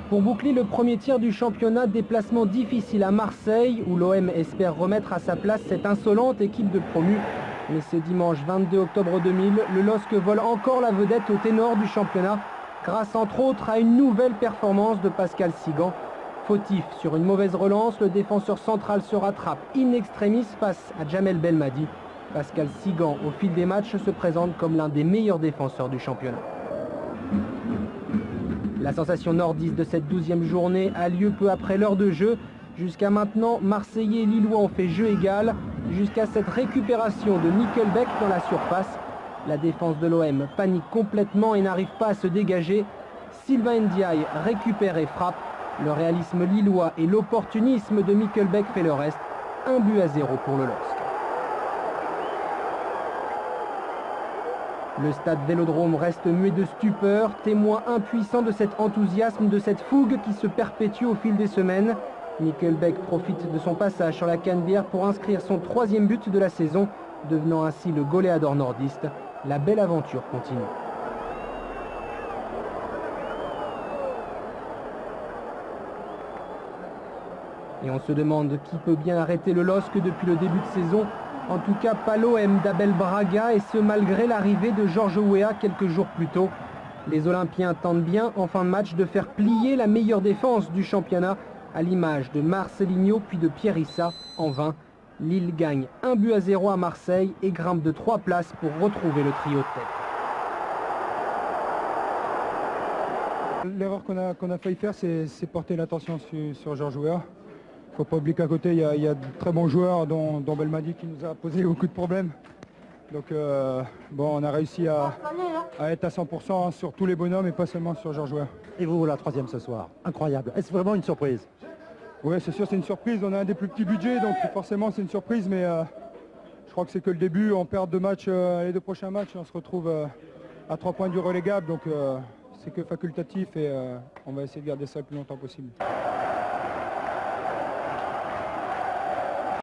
Pour boucler le premier tiers du championnat, déplacement difficile à Marseille, où l'OM espère remettre à sa place cette insolente équipe de promus. Mais ce dimanche 22 octobre 2000, le LOSC vole encore la vedette au ténor du championnat, grâce entre autres à une nouvelle performance de Pascal Sigan. Fautif sur une mauvaise relance, le défenseur central se rattrape in extremis face à Jamel Belmadi. Pascal Sigan, au fil des matchs, se présente comme l'un des meilleurs défenseurs du championnat. La sensation nordiste de cette 12e journée a lieu peu après l'heure de jeu. Jusqu'à maintenant, Marseillais et Lillois ont fait jeu égal, jusqu'à cette récupération de Nickelbeck dans la surface. La défense de l'OM panique complètement et n'arrive pas à se dégager. Sylvain Ndiaye récupère et frappe. Le réalisme lillois et l'opportunisme de Nickelbeck fait le reste. 1-0 pour le LOSC. Le stade Vélodrome reste muet de stupeur, témoin impuissant de cet enthousiasme, de cette fougue qui se perpétue au fil des semaines. Nickelbeck profite de son passage sur la Canebière pour inscrire son 3e but de la saison, devenant ainsi le goléador nordiste. La belle aventure continue. Et on se demande qui peut bien arrêter le LOSC depuis le début de saison. En tout cas, pas l'OM d'Abel Braga, et ce malgré l'arrivée de Georges Weah quelques jours plus tôt. Les Olympiens tentent bien en fin de match de faire plier la meilleure défense du championnat, à l'image de Marcelinho puis de Pierre Issa. En vain, Lille gagne 1-0 à Marseille et grimpe de 3 places pour retrouver le trio de tête. L'erreur qu'on a failli faire, c'est porter l'attention sur Georges Weah. Il ne faut pas oublier qu'à côté, il y a de très bons joueurs, dont Belmadi, qui nous a posé beaucoup de problèmes. Donc on a réussi à être à 100% sur tous les bonhommes et pas seulement sur Georges Weah. Et vous, la 3e ce soir, incroyable. Est-ce vraiment une surprise? Oui, c'est sûr, c'est une surprise. On a un des plus petits budgets, donc forcément c'est une surprise, mais je crois que c'est que le début. On perd 2 matchs, les 2 prochains matchs, on se retrouve à 3 points du relégable, donc c'est que facultatif et on va essayer de garder ça le plus longtemps possible.